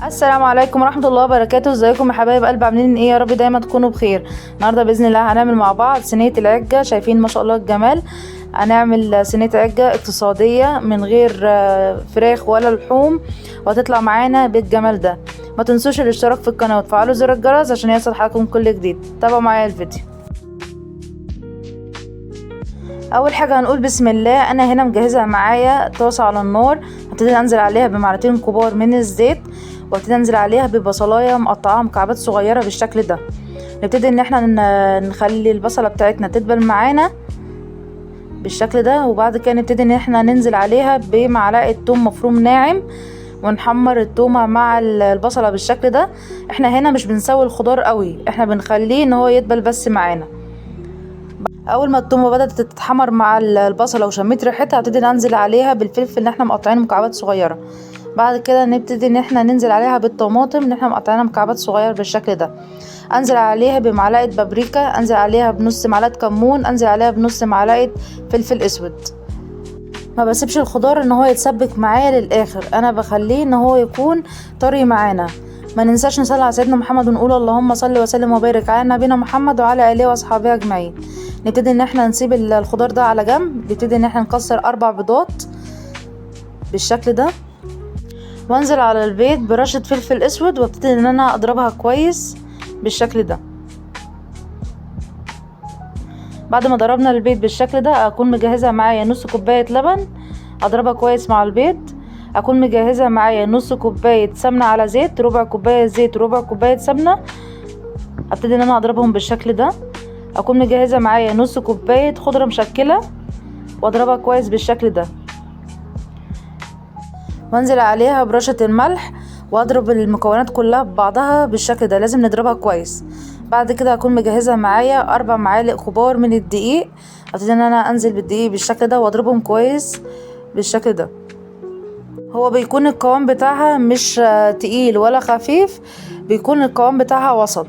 السلام عليكم ورحمه الله وبركاته. ازيكم يا حبايب قلب؟ عاملين ايه؟ يا رب دايما تكونوا بخير. النهارده باذن الله هنعمل مع بعض صينيه العجه. شايفين ما شاء الله الجمال. هنعمل صينيه عجه اقتصاديه من غير فراخ ولا لحوم، وهتطلع معانا بالجمال ده. ما تنسوش الاشتراك في القناه وتفعلوا زر الجرس عشان يوصل حلقكم كل جديد. تابعوا معايا الفيديو. اول حاجه هنقول بسم الله. انا هنا مجهزه معايا طاسه على النار، هبتدي انزل عليها بمعلقتين كبار من الزيت، وابتدي انزل عليها ببصلايه مقطعاها مكعبات صغيره بالشكل ده. نبتدي ان احنا نخلي البصله بتاعتنا تدبل معانا بالشكل ده، وبعد كده نبتدي ان احنا ننزل عليها بمعلقه توم مفروم ناعم، ونحمر التومه مع البصله بالشكل ده. احنا هنا مش بنسوي الخضار قوي، احنا بنخليه ان هو يدبل بس معانا. اول ما التومه بدات تتحمر مع البصله وشميت ريحتها، هبتدي انزل عليها بالفلفل اللي احنا مقطعينه مكعبات صغيره. بعد كده نبتدي ان احنا ننزل عليها بالطماطم اللي احنا مقطعينها مكعبات صغيره بالشكل ده. انزل عليها بمعلقه بابريكا، انزل عليها بنص معلقه كمون، انزل عليها بنص معلقه فلفل اسود. ما بسيبش الخضار ان هو يتسبك معايا للاخر، انا بخليه ان هو يكون طري معانا. ما ننساش نصلي على سيدنا محمد ونقول اللهم صل وسلم وبارك على نبينا محمد وعلى اله واصحابه اجمعين. نبتدي ان احنا نسيب الخضار ده على جنب. نبتدي ان احنا نكسر 4 بيضات بالشكل ده، وانزل على البيض برشة فلفل اسود، وابتدي ان انا اضربها كويس بالشكل ده. بعد ما ضربنا البيض بالشكل ده، اكون مجهزه معايا نص كوبايه لبن اضربها كويس مع البيض. اكون مجهزه معايا نص كوبايه سمنه على زيت، ربع كوبايه زيت وربع كوبايه سمنه. ابتدي ان انا اضربهم بالشكل ده. اكون مجهزه معايا نص كوبايه خضره مشكله واضربها كويس بالشكل ده، وانزل عليها برشة الملح، واضرب المكونات كلها ببعضها بالشكل ده. لازم نضربها كويس. بعد كده هكون مجهزه معايا 4 معالق كبار من الدقيق. ابتدي ان انا انزل بالدقيق بالشكل ده واضربهم كويس بالشكل ده. هو بيكون القوام بتاعها مش تقيل ولا خفيف، بيكون القوام بتاعها وسط.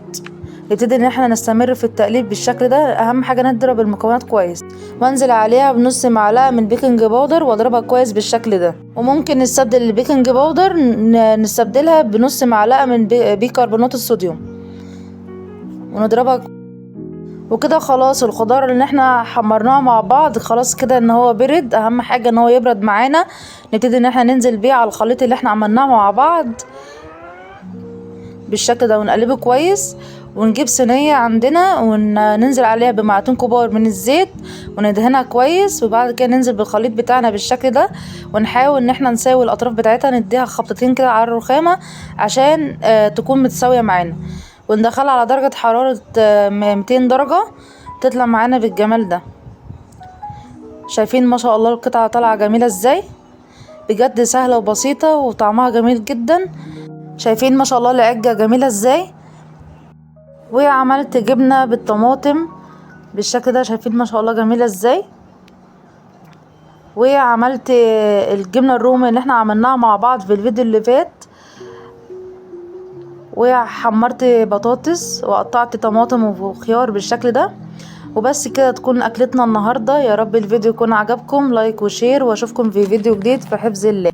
نبتدي ان احنا نستمر في التقليب بالشكل ده. اهم حاجه نضرب المكونات كويس، وانزل عليها بنص معلقه من بيكنج باودر واضربها كويس بالشكل ده. وممكن نستبدل البيكنج باودر نستبدلها بنص معلقه من بيكربونات الصوديوم ونضربها. وكده خلاص الخضار اللي احنا حمرناه مع بعض خلاص كده ان هو برد. اهم حاجه ان هو يبرد معانا. نبتدي ان احنا ننزل بيه على الخليط اللي احنا عملناه مع بعض بالشكل ده، ونقلبه كويس. ونجيب صينيه عندنا وننزل عليها بمعلقتين كبار من الزيت وندهنها كويس. وبعد كده ننزل بالخليط بتاعنا بالشكل ده، ونحاول ان احنا نساوي الاطراف بتاعتها، نديها خبطتين كده على الرخامه عشان تكون متساويه معانا. وندخلها على درجه حراره 200 درجه، تطلع معانا بالجمال ده. شايفين ما شاء الله القطعه طالعه جميله ازاي؟ بجد سهله وبسيطه وطعمها جميل جدا. شايفين ما شاء الله العجه جميله ازاي؟ وعملت جبنه بالطماطم بالشكل ده. شايفين ما شاء الله جميله ازاي؟ وعملت الجبنه الرومي اللي احنا عملناها مع بعض في الفيديو اللي فات. وحمرت بطاطس وقطعت طماطم وخيار بالشكل ده. وبس كده تكون اكلتنا النهارده. يا رب الفيديو يكون عجبكم. لايك وشير، واشوفكم في فيديو جديد في حفظ الله.